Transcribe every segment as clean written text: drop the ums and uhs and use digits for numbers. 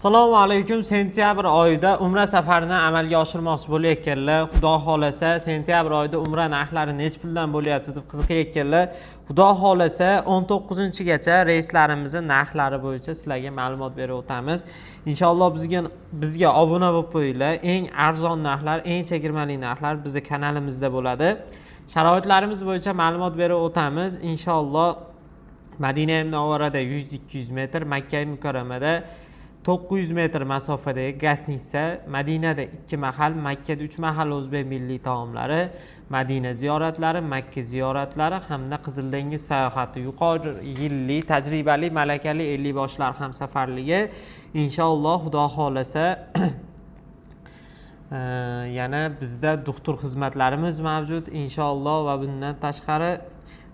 Assalomu alaykum. Sentyabr oyida umra safarini amalga oshirmoqchi bo'layotganlar, Xudo xolasa sentyabr oyida umra narxlari nech puldan bo'lyapti deb qiziqayotganlar, Xudo xolasa 19-gacha reyslarimizni narxlari bo'yicha sizlarga ma'lumot berib o'tamiz. Inshaalloh bizga obuna bo'lib qo'yinglar. Eng arzon narxlar, eng chegirmali narxlar bizning kanalimizda bo'ladi. Sharoitlarimiz bo'yicha ma'lumot berib o'tamiz. Inshaalloh Madina Munavvarada 100-200 metr, Makka Mukarramada 900 metr masofadagi gastnitsa, Madinada 2 mahal, Makkada 3 mahal o'zbek milliy taomlari, Madina ziyoratlari, Makka ziyoratlari hamda Qizil dengiz sayohati, yuqori yillik tajribali malakali 50 boshlar hamsafarligi. Inshaalloh Xudo xolasa yana bizda doktor xizmatlarimiz mavjud inshaalloh va bundan tashqari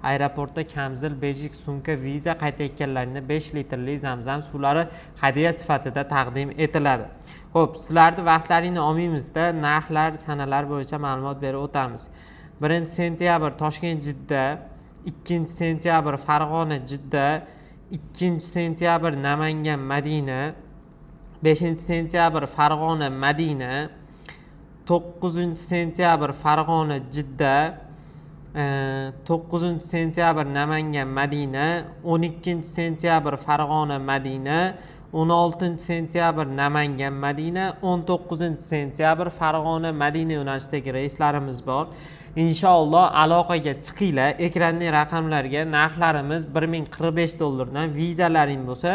aeroportda kamzil, bejik, sumka, viza qaytayotganlarga 5 litrli zamzam suvlari hadya sifatida taqdim etiladi. Xo'p, sizlarning vaqtlaringni olmaymizda narxlar, sanalar bo'yicha ma'lumot berib o'tamiz. 1-sentyabr Toshkent Jidda, 2-sentyabr Farg'ona Jidda, 2-sentyabr Namangan Madina, 5-sentyabr Farg'ona Madina, 9-sentyabr Farg'ona Jidda, 9-sentyabr Namangan Madina, 12-sentyabr Farg'ona Madina, 16-sentyabr Namangan Madina, 19-sentyabr Farg'ona Madina yo'nalishidagi reyslarimiz bor. Inshaalloh aloqaga chiqinglar. Ekrandagi raqamlarga narxlarimiz $1045 dan, vizalaring bo'lsa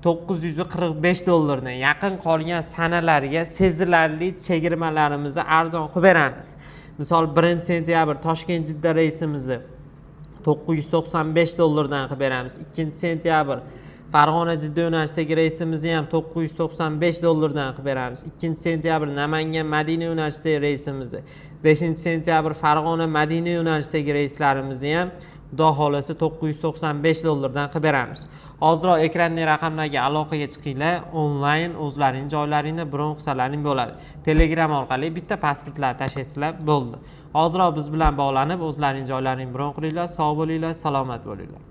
$945 dan yaqin qolgan sanalarga sezilarli chegirmalarimizni arzon qilib beramiz. Misol 1-sentyabr Toshkent Jidda reysimizni $995 dan qilib beramiz. 2-sentyabr Farg'ona Jidda yo'nalishidagi reysimizni ham $995 dan qilib beramiz. 2-sentyabr Namangan Madina yo'nalishidagi reysimizni, 5-sentyabr Farg'ona Madina yo'nalishidagi reyslarimizni ham Xudo xolasa $995 dan qilib beramiz. Hozirroq ekrandagi raqamlarga aloqaga chiqinglar, onlayn o'zlaring joylaringni bron qilsalaring bo'ladi. Telegram orqali bitta pasportlar tashlaysizlar, bo'ldi. Hozirroq biz bilan bog'lanib o'zlaring joylaringni bron qilinglar. Sog' bo'linglar, salomat bo'linglar.